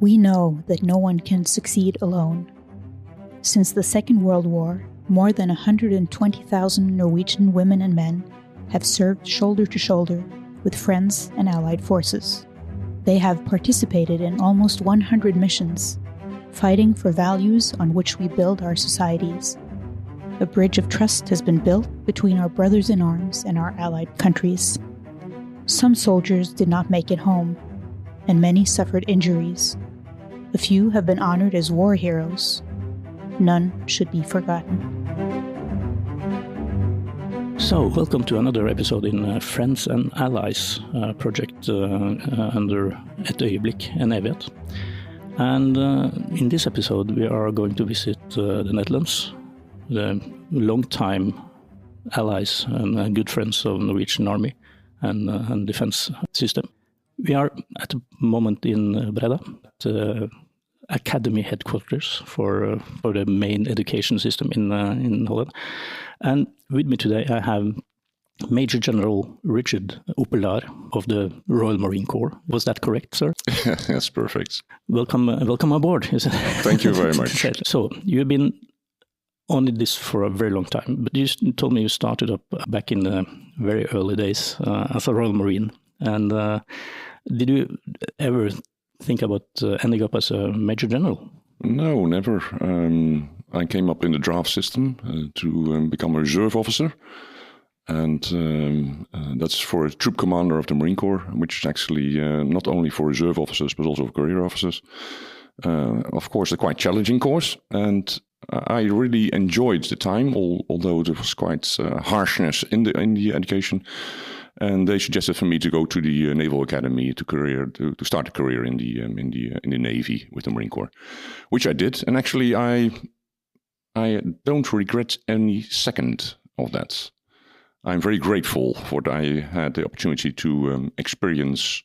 We know that no one can succeed alone. Since the Second World War, more than 120,000 Norwegian women and men have served shoulder to shoulder with friends and allied forces. They have participated in almost 100 missions, fighting for values on which we build our societies. A bridge of trust has been built between our brothers in arms and our allied countries. Some soldiers did not make it home, and many suffered injuries. A few have been honored as war heroes. None should be forgotten. So, welcome to another episode in Friends and Allies project under Øyeblikk and Evighet. And in this episode we are going to visit the Netherlands, the long-time allies and good friends of Norwegian Army and defense system. We are at the moment in Breda, at academy headquarters for the main education system in Holland. And with me today I have Major General Richard Oppelaar of the Royal Marine Corps. Was that correct, sir? That's perfect. Welcome aboard. Thank you very much. So you've been on this for a very long time, but you told me you started up back in the very early days as a Royal Marine. And did you ever think about ending up as a Major General? No, never. I came up in the draft system to become a reserve officer. And that's for a troop commander of the Marine Corps, which is actually not only for reserve officers, but also for career officers. Of course, a quite challenging course. And I really enjoyed the time, although there was quite harshness in the education. And they suggested for me to go to the Naval Academy to start a career in the Navy with the Marine Corps, which I did. And actually, I don't regret any second of that. I'm very grateful for that I had the opportunity to experience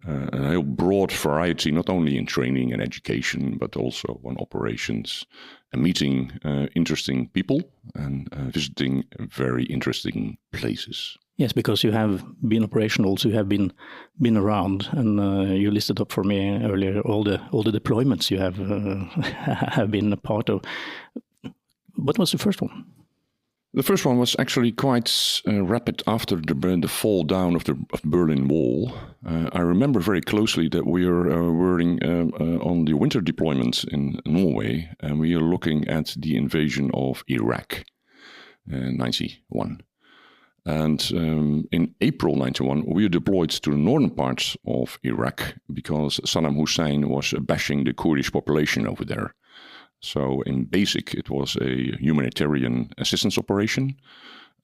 a broad variety, not only in training and education, but also on operations, and meeting interesting people and visiting very interesting places. Yes, because you have been operational, so you have been around, and you listed up for me earlier all the deployments you have been a part of. What was the first one? The first one was actually quite rapid after the fall down of the Berlin Wall. I remember very closely that we were on the winter deployments in Norway, and we are looking at the invasion of Iraq in 1991. And in April 1991, we were deployed to the northern parts of Iraq because Saddam Hussein was bashing the Kurdish population over there. So in basic, it was a humanitarian assistance operation.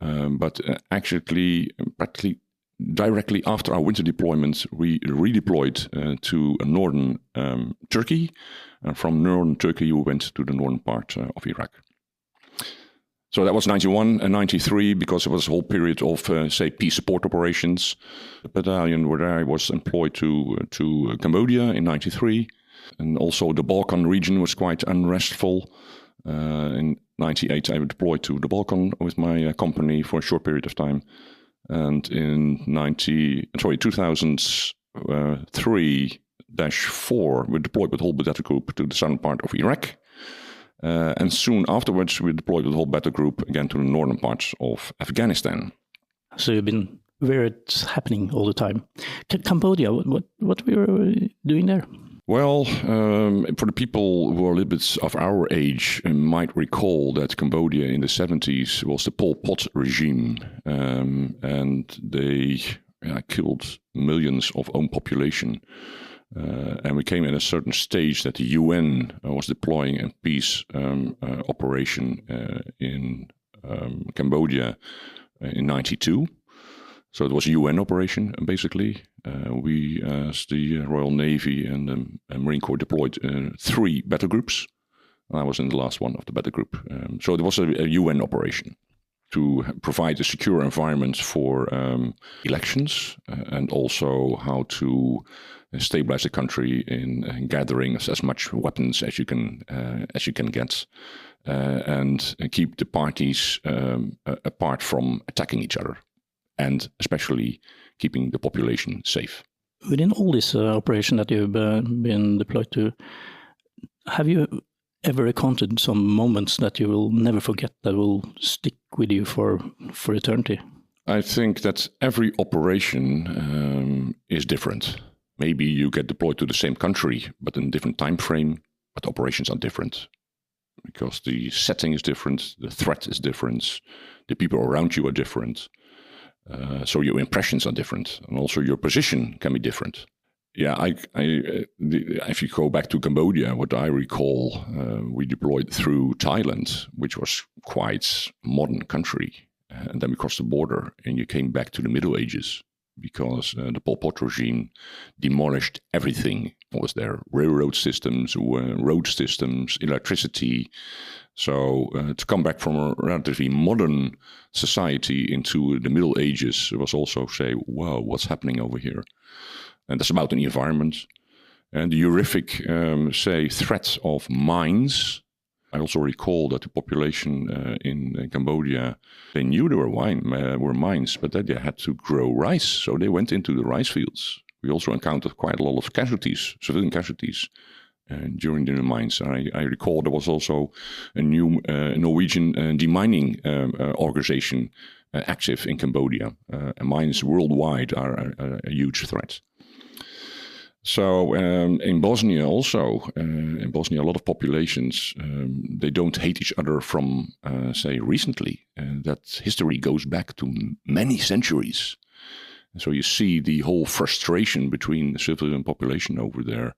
But actually, practically directly after our winter deployment, we redeployed to northern Turkey. From northern Turkey, we went to the northern part of Iraq. So that was 91 and 93, because it was a whole period of, peace support operations. The battalion where I was employed to Cambodia in 93. And also the Balkan region was quite unrestful. In 98, I was deployed to the Balkan with my company for a short period of time. And in 2003-4, we deployed with the whole battle group to the southern part of Iraq. And soon afterwards, we deployed the whole battle group again to the northern parts of Afghanistan. So you've been where it's happening all the time. Cambodia, what were you doing there? Well, for the people who are a little bit of our age, might recall that Cambodia in the 70s was the Pol Pot regime, and they killed millions of own population. And we came at a certain stage that the UN was deploying a peace operation in Cambodia in 92. So it was a UN operation, basically. We, as the Royal Navy and the Marine Corps, deployed 3 battle groups. I was in the last one of the battle group. So it was a UN operation to provide a secure environment for elections and also how to stabilize the country in gathering as much weapons as you can get, and keep the parties apart from attacking each other, and especially keeping the population safe. Within all this operation that you've been deployed to, have you ever encountered some moments that you will never forget, that will stick with you for eternity? I think that every operation is different. Maybe you get deployed to the same country, but in a different time frame, but operations are different. Because the setting is different, the threat is different, the people around you are different. So your impressions are different, and also your position can be different. Yeah, if you go back to Cambodia, what I recall, we deployed through Thailand, which was quite a modern country. And then we crossed the border and you came back to the Middle Ages because the Pol Pot regime demolished everything. What was there? Railroad systems, road systems, electricity. So to come back from a relatively modern society into the Middle Ages was also say, wow, what's happening over here? And that's about the environment. And the horrific, threat of mines. I also recall that the population in Cambodia, they knew there were mines, but that they had to grow rice. So they went into the rice fields. We also encountered quite a lot of casualties, civilian casualties, during the mines. I recall there was also a new Norwegian demining organization active in Cambodia. And mines worldwide are a huge threat. So in Bosnia also, a lot of populations, they don't hate each other from, recently. That history goes back to many centuries. So you see the whole frustration between the civilian population over there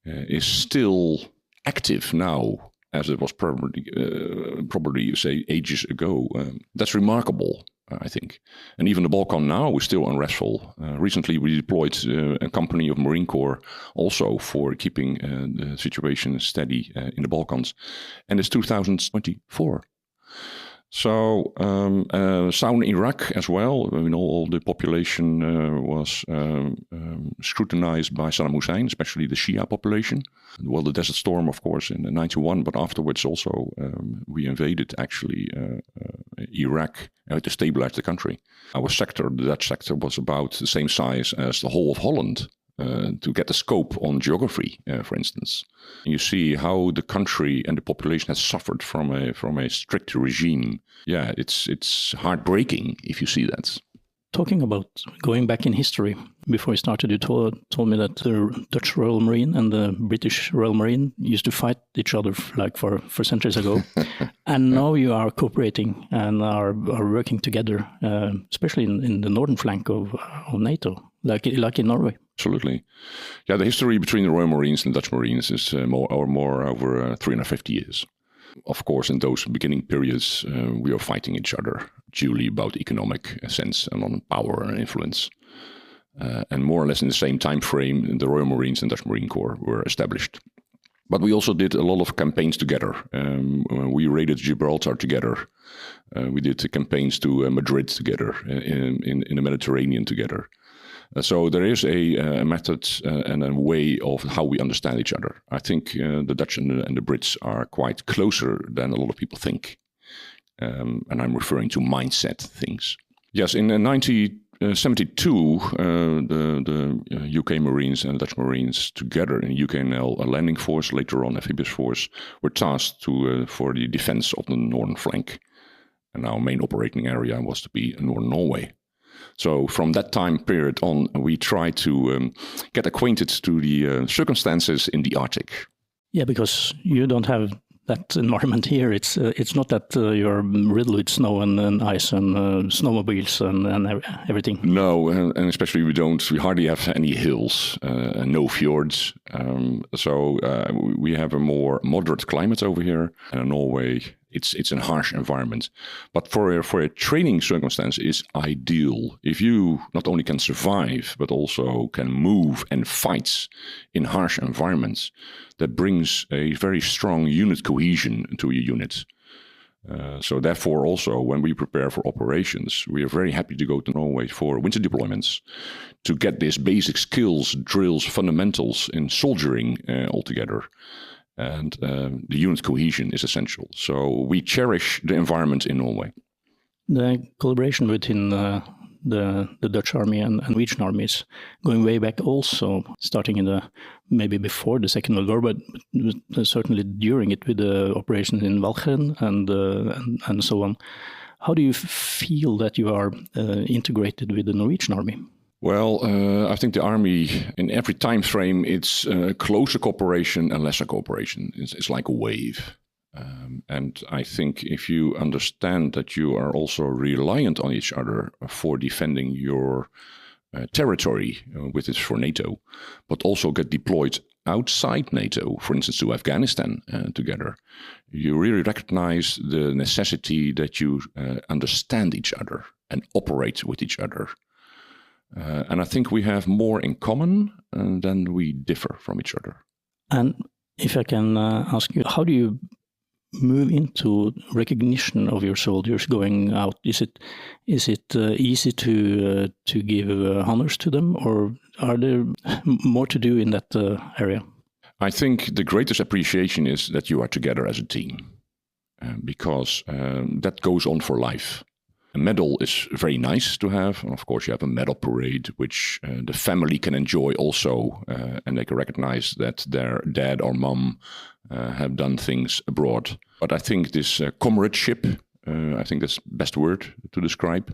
is still active now, as it was probably ages ago. That's remarkable. I think. And even the Balkan now is still unrestful. Recently, we deployed a company of Marine Corps also for keeping the situation steady in the Balkans. And it's 2024. So, southern Iraq as well. I mean, all the population was scrutinized by Saddam Hussein, especially the Shia population. Well, the Desert Storm, of course, in 91, but afterwards also we invaded actually Iraq to stabilize the country. Our sector, the Dutch sector, was about the same size as the whole of Holland. To get a scope on geography, for instance. And you see how the country and the population has suffered from a strict regime. Yeah, it's heartbreaking if you see that. Talking about going back in history, before we started, you told me that the Dutch Royal Marine and the British Royal Marine used to fight each other for centuries ago. And now you are cooperating and are working together, especially in the northern flank of NATO, like in Norway. Absolutely. Yeah, the history between the Royal Marines and Dutch Marines is more over 350 years. Of course, in those beginning periods, we are fighting each other duly about economic sense and on power and influence. And more or less in the same time frame, the Royal Marines and Dutch Marine Corps were established. But we also did a lot of campaigns together. We raided Gibraltar together. We did campaigns to Madrid together, in the Mediterranean together. So there is a method and a way of how we understand each other. I think the Dutch and the Brits are quite closer than a lot of people think. And I'm referring to mindset things. Yes, in 1972, the UK Marines and the Dutch Marines together in UKNL, a landing force, later on amphibious force, were tasked for the defense of the northern flank. And our main operating area was to be in northern Norway. So from that time period on, we tried to get acquainted to the circumstances in the Arctic. Yeah, because you don't have that environment here. It's not that you're riddled with snow and ice and snowmobiles and everything. No, and especially we hardly have any hills and no fjords. So we have a more moderate climate over here. And in Norway, it's a harsh environment. But for a training circumstance, it's ideal. If you not only can survive, but also can move and fight in harsh environments, that brings a very strong unit cohesion to your unit. So therefore also when we prepare for operations, we are very happy to go to Norway for winter deployments to get these basic skills, drills, fundamentals in soldiering altogether. And the unit cohesion is essential. So we cherish the environment in Norway. The collaboration between the Dutch army and Norwegian armies, going way back also, starting in maybe before the Second World War, but certainly during it with the operations in Walcheren and so on. How do you feel that you are integrated with the Norwegian army? Well, I think the army, in every time frame, it's closer cooperation and lesser cooperation. It's like a wave. And I think if you understand that you are also reliant on each other for defending your territory, which is for NATO, but also get deployed outside NATO, for instance, to Afghanistan together, you really recognize the necessity that you understand each other and operate with each other. And I think we have more in common than we differ from each other. And if I can ask you, how do you move into recognition of your soldiers going out? Is it easy to give honors to them, or are there more to do in that area? I think the greatest appreciation is that you are together as a team, because that goes on for life. A medal is very nice to have. And of course, you have a medal parade, which the family can enjoy also, and they can recognize that their dad or mom have done things abroad. But I think this comradeship, I think that's the best word to describe.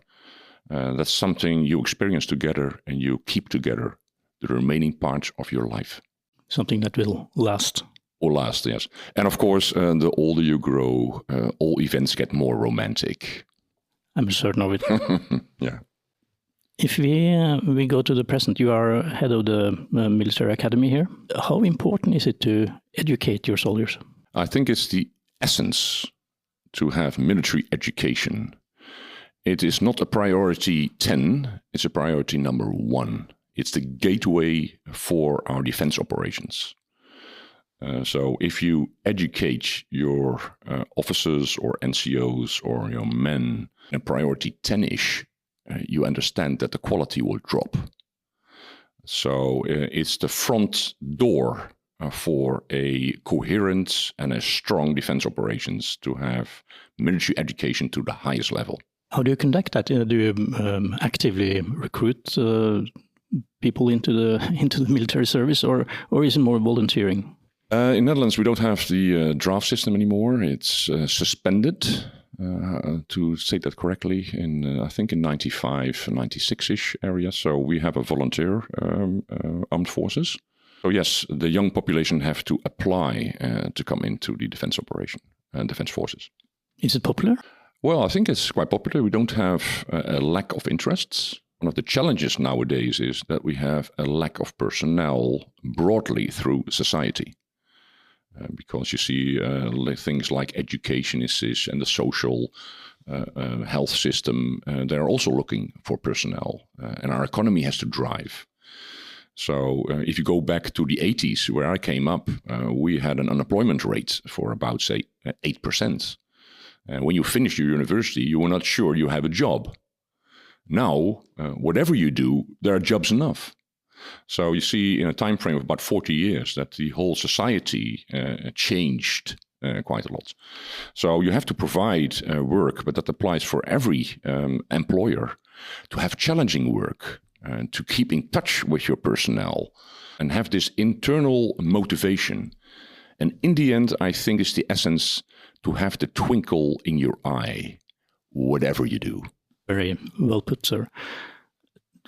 That's something you experience together and you keep together the remaining parts of your life. Something that will last. Or last, yes. And of course, the older you grow, all events get more romantic. I'm certain of it. Yeah. If we go to the present, you are head of the military academy here. How important is it to educate your soldiers? I think it's the essence to have military education. It is not a priority 10, it's a priority number 1. It's the gateway for our defense operations. So if you educate your officers or NCOs or your men in priority 10-ish, you understand that the quality will drop. So it's the front door for a coherent and a strong defense operations to have military education to the highest level. How do you conduct that? Do you actively recruit people into the military service, or is it more volunteering? In Netherlands, we don't have the draft system anymore. It's suspended, to state that correctly, I think in 95, 96-ish area. So we have a volunteer armed forces. So yes, the young population have to apply to come into the defense operation and defense forces. Is it popular? Well, I think it's quite popular. We don't have a lack of interests. One of the challenges nowadays is that we have a lack of personnel broadly through society. Because you see things like education and the social health system, they're also looking for personnel. And our economy has to drive. So if you go back to the 80s, where I came up, we had an unemployment rate for about, say, 8%. And when you finish your university, you were not sure you have a job. Now, whatever you do, there are jobs enough. So you see in a time frame of about 40 years that the whole society changed quite a lot. So you have to provide work, but that applies for every employer, to have challenging work, to keep in touch with your personnel and have this internal motivation. And in the end, I think it's the essence to have the twinkle in your eye, whatever you do. Very well put, sir.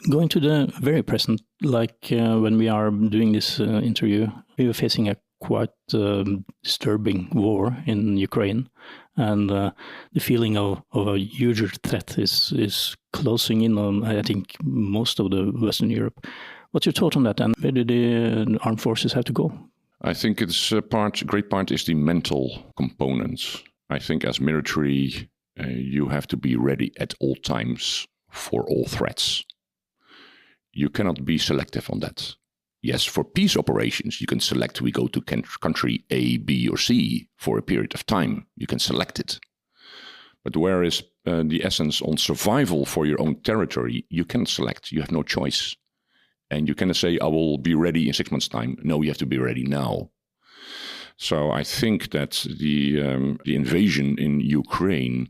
Going to the very present, like when we are doing this interview, we are facing a quite disturbing war in Ukraine, and the feeling of a huger threat is closing in on, I think, most of the Western Europe. What's your thought on that, and where do the armed forces have to go? I think it's a great part is the mental components. I think as military, you have to be ready at all times for all threats. You cannot be selective on that. Yes, for peace operations, you can select, we go to country A, B, or C for a period of time. You can select it. But whereas the essence on survival for your own territory, you can select. You have no choice. And you cannot say, I will be ready in 6 months' time. No, you have to be ready now. So I think that the invasion in Ukraine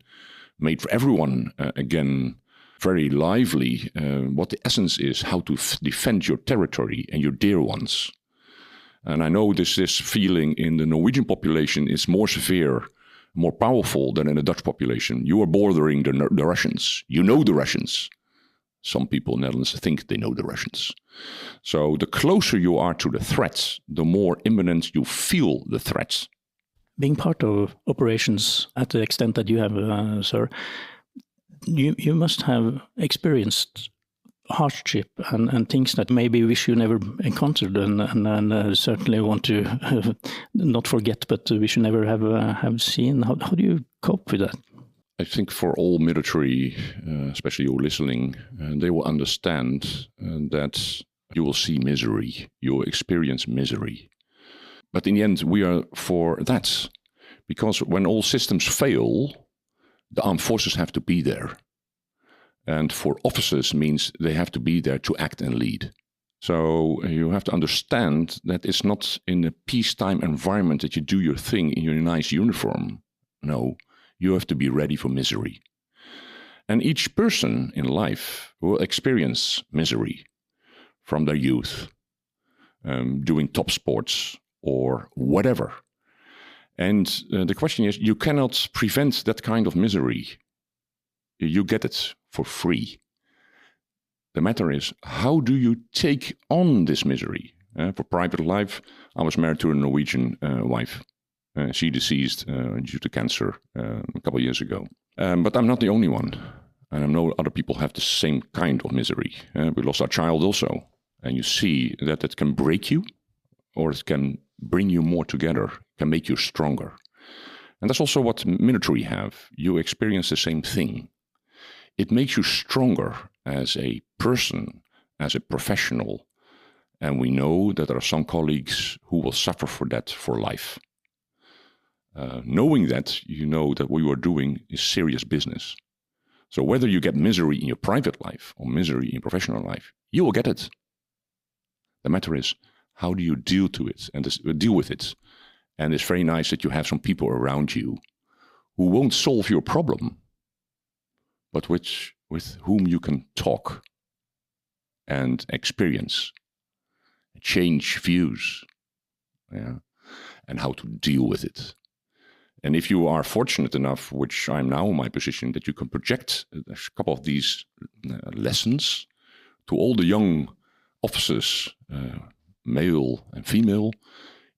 made for everyone, again, very lively what the essence is, how to defend your territory and your dear ones. And I know this feeling in the Norwegian population is more severe, more powerful than in the Dutch population. You are bordering the Russians. You know the Russians. Some people in the Netherlands think they know the Russians. So the closer you are to the threat, the more imminent you feel the threat. Being part of operations at the extent that you have, sir, you must have experienced hardship and things that maybe wish you never encountered and certainly want to not forget, but wish you never have seen. How do you cope with that? I think for all military, especially you listening, they will understand that you will see misery, you will experience misery. But in the end, we are for that. Because when all systems fail, the armed forces have to be there. And for officers means they have to be there to act and lead. So you have to understand that it's not in a peacetime environment that you do your thing in your nice uniform. No, you have to be ready for misery. And each person in life will experience misery from their youth, doing top sports or whatever. And the question is, you cannot prevent that kind of misery. You get it for free. The matter is, how do you take on this misery? For private life, I was married to a Norwegian wife. She deceased due to cancer a couple of years ago. But I'm not the only one. And I know other people have the same kind of misery. We lost our child also. And you see that it can break you, or it can bring you more together, can make you stronger. And that's also what military have. You experience the same thing. It makes you stronger as a person, as a professional. And we know that there are some colleagues who will suffer for that for life. Knowing that, you know that what you are doing is serious business. So whether you get misery in your private life or misery in professional life, you will get it. The matter is, how do you deal with it? And it's very nice that you have some people around you who won't solve your problem, but with whom you can talk and experience, change views, and how to deal with it. And if you are fortunate enough, which I'm now in my position, that you can project a couple of these lessons to all the young officers, male and female,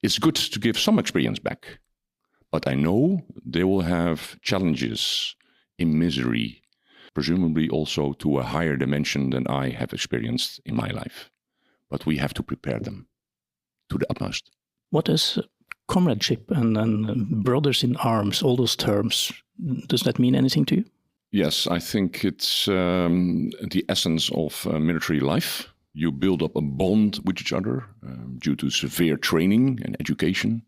it's good to give some experience back. But I know they will have challenges in misery, presumably also to a higher dimension than I have experienced in my life. But we have to prepare them to the utmost. What is comradeship and brothers in arms, all those terms, does that mean anything to you? Yes, I think it's the essence of military life. You build up a bond with each other due to severe training and education,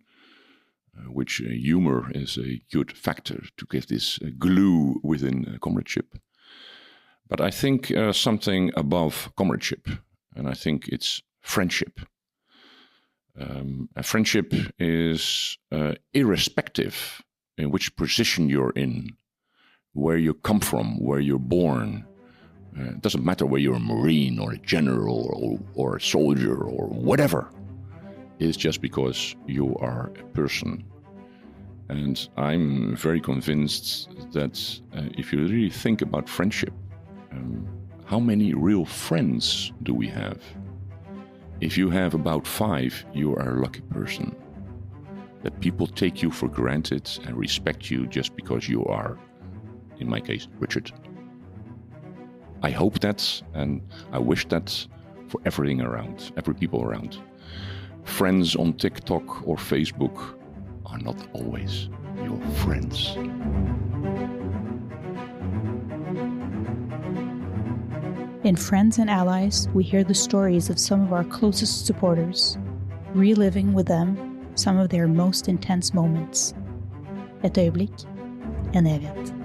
which humor is a good factor to give this glue within comradeship. But I think something above comradeship, and I think it's friendship. A friendship is irrespective in which position you're in, where you come from, where you're born. It doesn't matter whether you're a Marine or a general or a soldier or whatever. It's just because you are a person. And I'm very convinced that if you really think about friendship, how many real friends do we have? If you have about 5, you are a lucky person. That people take you for granted and respect you just because you are, in my case, Richard. I hope that, and I wish that for everything around, every people around. Friends on TikTok or Facebook are not always your friends. In Friends and Allies, we hear the stories of some of our closest supporters, reliving with them some of their most intense moments. Et øyeblikk, en evighet.